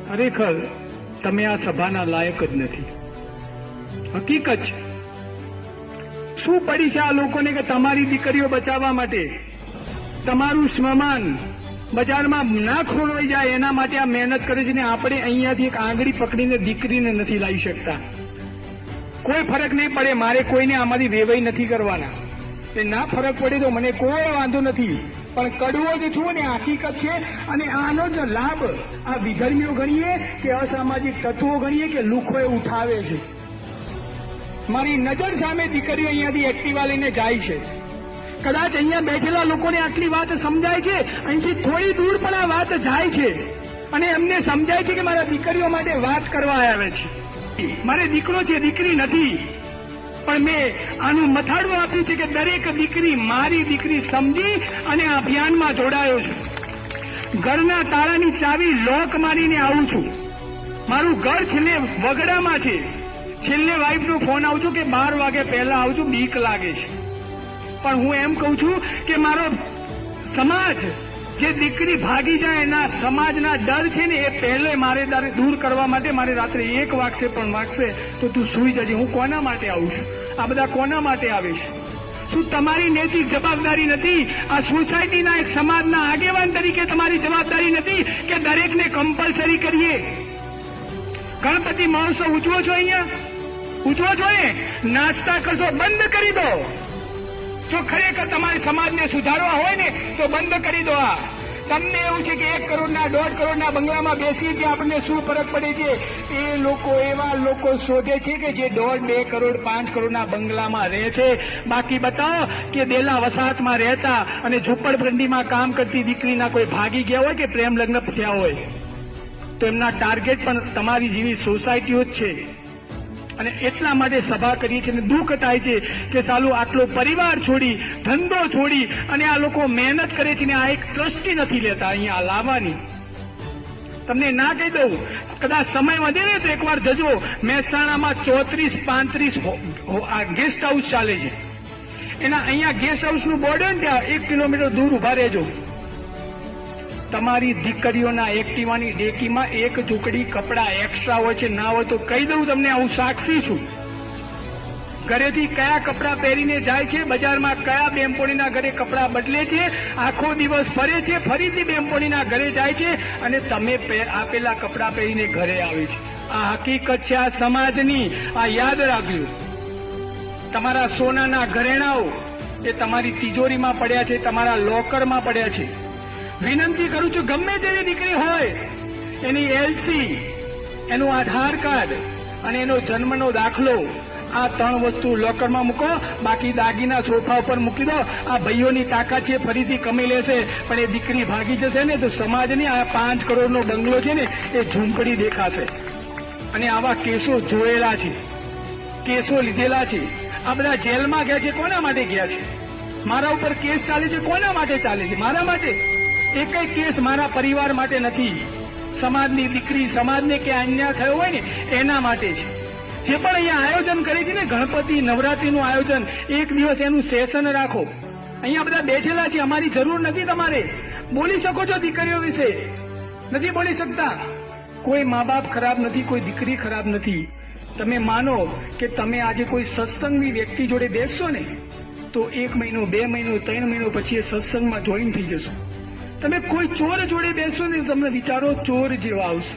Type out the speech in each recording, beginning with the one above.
ખરેખર તમે આ સભાના લાયક જ નથી. હકીકત છે. શું પડી છે આ લોકોને કે તમારી દીકરીઓ બચાવવા માટે તમારું સ્મશાન બજારમાં ના ખોરવાઈ જાય એના માટે આ મહેનત કરે છે ને આપણે અહીંયાથી એક આંગળી પકડીને દીકરીને નથી લાવી શકતા. કોઈ ફરક નહીં પડે, મારે કોઈને આમાંથી વેવાઈ નથી કરવાના. એ ના ફરક પડે તો મને કોઈ વાંધો નથી, પણ કડવો જ છું ને હકીકત છે. અને આનો જ લાભ આ વિધર્મીઓ ગણીએ કે અસામાજિક તત્વો ગણીએ કે લુખોએ ઉઠાવે છે. મારી નજર સામે દીકરીઓ અહીંયાથી એક્ટિવા લઈને જાય છે. કદાચ અહીંયા બેઠેલા લોકોને આટલી વાત સમજાય છે, અહીંથી થોડી દૂર પણ આ વાત જાય છે અને એમને સમજાય છે કે મારા દીકરીઓ માટે વાત કરવા આવે છે. મારે દીકરો છે, દીકરી નથી, પણ મેં આનું મથાળું આપ્યું છે કે દરેક દીકરી મારી દીકરી સમજી અને આ અભિયાનમાં જોડાયો છું. ઘરના તાળાની ચાવી લોક મારીને આવું છું. મારું ઘર છેલ્લે વગડામાં છે. છેલ્લે વાઈફનો ફોન આવું છું કે 12 વાગે પહેલા આવું છું, બીક લાગે છે. પણ હું એમ કહું છું કે મારો સમાજ જે દીકરી ભાગી જાય એના સમાજના ડર છે ને એ પહેલે મારે દૂર કરવા માટે મારે રાત્રે 1 વાગશે પણ વાગશે તો તું સૂઈ જજે. હું કોના માટે આવું છું? આ બધા કોના માટે આવે છે? શું તમારી નૈતિક જવાબદારી નથી? આ સોસાયટીના એક સમાજના આગેવાન તરીકે તમારી જવાબદારી નથી કે દરેકને કમ્પલસરી કરીએ? ગણપતિ મહોત્સવ ઉજવો છો, અહીંયા ઉજવો છો ને, નાસ્તા કરશો બંધ કરી દો. જો ખરેખર તમારે સમાજને સુધારવા હોય ને તો બંધ કરી દો. આ તમને એવું છે કે 1 કરોડના 1.5 કરોડના બંગલામાં બેસીએ છીએ, આપણને શું ફરક પડે છે? એ લોકો એવા લોકો શોધે છે કે જે 1.5, 2 કરોડ 5 કરોડના બંગલામાં રહે છે. બાકી બતાવો કે દેલા વસાહતમાં રહેતા અને ઝૂંપડપટ્ટીમાં કામ કરતી દીકરીના કોઈ ભાગી ગયા હોય કે પ્રેમ લગ્ન થયા હોય તો એમના ટાર્ગેટ પણ તમારી જેવી સોસાયટીઓ જ છે. અને એટલા માટે સભા કરીએ છીએ અને દુઃખ થાય છે કે સાલું આટલો પરિવાર છોડી ધંધો છોડી અને આ લોકો મહેનત કરે છે ને આ એક ટ્રસ્ટી નથી લેતા અહીંયા લાવવાની. તમને ના કહી દઉં, કદાચ સમય વધે ને તો એકવાર જજો. મહેસાણામાં 34-35 આ ગેસ્ટ હાઉસ ચાલે છે. એના અહીંયા ગેસ્ટ હાઉસનું બોર્ડ હોય ને ત્યાં 1 કિલોમીટર દૂર ઉભા રહેજો. તમારી દીકરીઓના એક્ટિવાની ડેકીમાં 1 ઝૂંકડી કપડા એક્સ્ટ્રા હોય છે. ના હોય તો કહી દઉં તમને, હું સાક્ષી છું. ઘરેથી કયા કપડા પહેરીને જાય છે, બજારમાં કયા બેનપણીના ઘરે કપડા બદલે છે, આખો દિવસ ફરે છે, ફરીથી બેનપણીના ઘરે જાય છે અને તમે આપેલા કપડા પહેરીને ઘરે આવે છે. આ હકીકત છે આ સમાજની. આ યાદ રાખજો. તમારા સોનાના ઘરેણાઓ એ તમારી તિજોરીમાં પડ્યા છે, તમારા લોકરમાં પડ્યા છે. વિનંતી કરું છું, ગમે તેવી દીકરી હોય એની એલસી, એનું આધાર કાર્ડ અને એનો જન્મનો દાખલો, આ 3 વસ્તુ લોકરમાં મૂકો. બાકી દાગીના સોફા ઉપર મૂકી દો. આ ભાઈઓની તાકાત છે, ફરીથી કમી લેશે, પણ એ દીકરી ભાગી જશે ને તો સમાજની આ 5 કરોડનો બંગલો છે ને એ ઝૂંપડી દેખાશે. અને આવા કેસો જોયેલા છે, કેસો લીધેલા છે. આ બધા જેલમાં ગયા છે, કોના માટે ગયા છે? મારા ઉપર કેસ ચાલે છે, કોના માટે ચાલે છે? મારા માટે. એકય કેસ મારા પરિવાર માટે નથી. સમાજની દીકરી, સમાજને કે અન્યાય થયો હોય ને એના માટે છે. જે પણ અહીંયા આયોજન કરે છે ને, ગણપતિ નવરાત્રીનું આયોજન, 1 દિવસ એનું સેશન રાખો. અહીંયા બધા બેઠેલા છે, અમારી જરૂર નથી. તમારે બોલી શકો છો દીકરીઓ વિશે, નથી બોલી શકતા. કોઈ મા બાપ ખરાબ નથી, કોઈ દીકરી ખરાબ નથી. તમે માનો કે તમે આજે કોઈ સત્સંગની વ્યક્તિ જોડે બેસશો ને તો 1 મહિનો, 2 મહિનો, 3 મહિનો પછી એ સત્સંગમાં જોઈન થઈ જશો. તમે કોઈ ચોર જોડે બેસશો ને તમને વિચારો ચોર જેવા આવશે.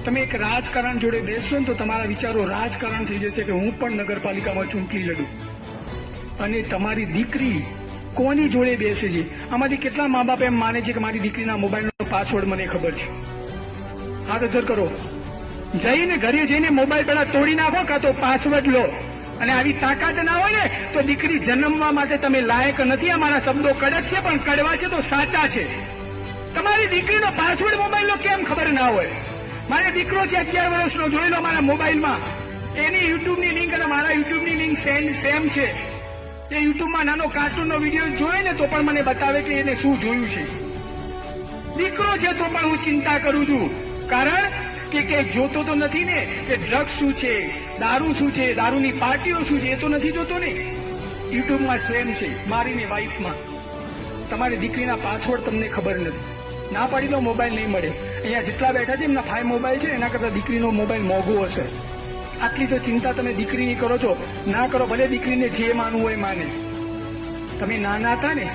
તમે એક રાજકારણ જોડે બેસશો ને તો તમારા વિચારો રાજકારણ થઈ જશે કે હું પણ નગરપાલિકામાં ચૂંટણી લડું. અને તમારી દીકરી કોની જોડે બેસે છે? આમાંથી કેટલા મા બાપ એમ માને છે કે મારી દીકરીના મોબાઈલનો પાસવર્ડ મને ખબર છે? હાથ અધર કરો. જઈને ઘરે જઈને મોબાઈલ પહેલા તોડી નાખો કાં તો પાસવર્ડ લો. અને આવી તાકાત ના હોય ને તો દીકરી જન્મવા માટે તમે લાયક નથી. અમારા શબ્દો કડક છે પણ કડવા છે તો સાચા છે. તમારી દીકરીનો પાસવર્ડ મોબાઈલનો કેમ ખબર ના હોય? મારે દીકરો છે 11 વર્ષનો, જોઈ લો મારા મોબાઈલમાં. એની યુટ્યુબની લિંક અને મારા યુટ્યુબની લિંક સેમ છે. એ યુટ્યુબમાં નાનો કાર્ટૂનનો વિડીયો જોયે ને તો પણ મને બતાવે કે એને શું જોયું છે. દીકરો છે તો પણ હું ચિંતા કરું છું. કારણ કે જોતો તો નથી ને કે ડ્રગ્સ શું છે, દારૂ શું છે, દારૂની પાર્ટીઓ શું છે, એ તો નથી જોતો ને. યુટ્યુબમાં સેમ છે મારીની વાઈફમાં. તમારી દીકરીના પાસવર્ડ તમને ખબર નથી. ના પાડી દો, મોબાઈલ નહીં મળે. અહીંયા જેટલા બેઠા છે એમના 5 મોબાઈલ છે, એના કરતા દીકરીનો મોબાઈલ મોંઘો હશે. આટલી તો ચિંતા તમે દીકરીની કરો છો. ના કરો, ભલે દીકરીને જે માનવું હોય માને. તમે નાના હતા ને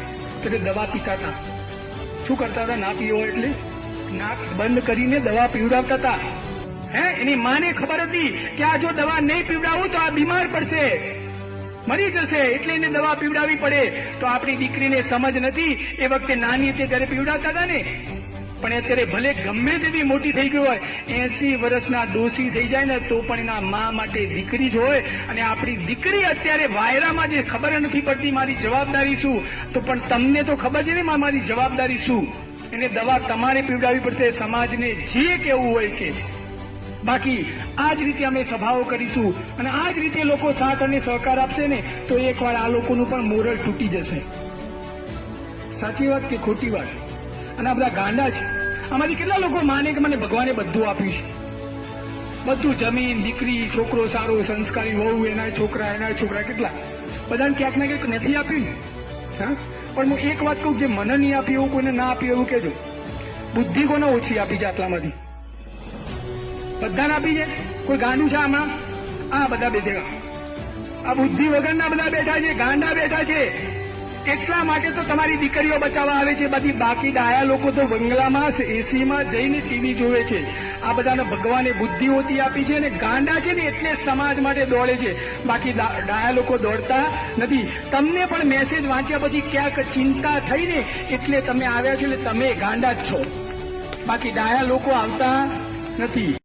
ત્યારે દવા પીતા હતા. શું કરતા હતા? ના પીવો એટલે નાક બંધ કરીને દવા પીવડાવતા હતા. એની માને ખબર હતી કે આ જો દવા નહીં પીવડાવું તો આ બીમાર પડશે, મરી જશે, એટલે એને દવા પીવડાવવી પડે. તો આપણી દીકરીને સમજ નથી. એ વખતે નાની હતી ત્યારે પીવડાવતા હતા ને. પણ અત્યારે ભલે ગમે તેવી મોટી થઈ ગઈ હોય, 80 વર્ષના ડોસી થઈ જાય ને તો પણ એના મા માટે દીકરી જ હોય. અને આપણી દીકરી અત્યારે વાયરામાં જે ખબર નથી પડતી મારી જવાબદારી શું, તો પણ તમને તો ખબર છે ને મારી જવાબદારી શું. એને દવા તમારે પીવડાવવી પડશે, સમાજને જે કેવું હોય કે. બાકી આ જ રીતે અમે સભાઓ કરીશું અને આ જ રીતે લોકો સાથ અને સહકાર આપશે ને તો એકવાર આ લોકોનું પણ મોરલ તૂટી જશે. સાચી વાત કે ખોટી વાત? અને આ બધા ગાંડા છે. આમાંથી કેટલા લોકો માને કે મને ભગવાને બધું આપ્યું છે, બધું, જમીન, દીકરી, છોકરો સારો, સંસ્કારી, વહુ, એના છોકરા, કેટલા બધાને ક્યાંક ના ક્યાંક નથી આપ્યું ને. હા, પણ હું એક વાત કહું, જે મને નહીં આપ્યું એવું કોઈને ના આપ્યું એવું કહેજો. બુદ્ધિ કોને ઓછી આપી છે આટલામાંથી? બધાને આપી છે. કોઈ ગાંડું છે આમાં? આ બધા બેઠેલા, આ બુદ્ધિ વગરના બધા બેઠા છે, ગાંડા બેઠા છે. એટલા માટે તો તમારી દીકરીઓ બચાવવા આવે છે. બધી બાકી ડાયા લોકો તો બંગલામાં એસીમાં જઈને ટીવી જોવે છે. આ બધાને ભગવાને બુદ્ધિ હોતી આપી છે અને ગાંડા છે ને એટલે સમાજ માટે દોડે છે. બાકી ડાયા લોકો દોડતા નથી. તમને પણ મેસેજ વાંચ્યા પછી ક્યાંક ચિંતા થઈ ને એટલે તમે આવ્યા છો, એટલે તમે ગાંડા જ છો. બાકી ડાયા લોકો આવતા નથી.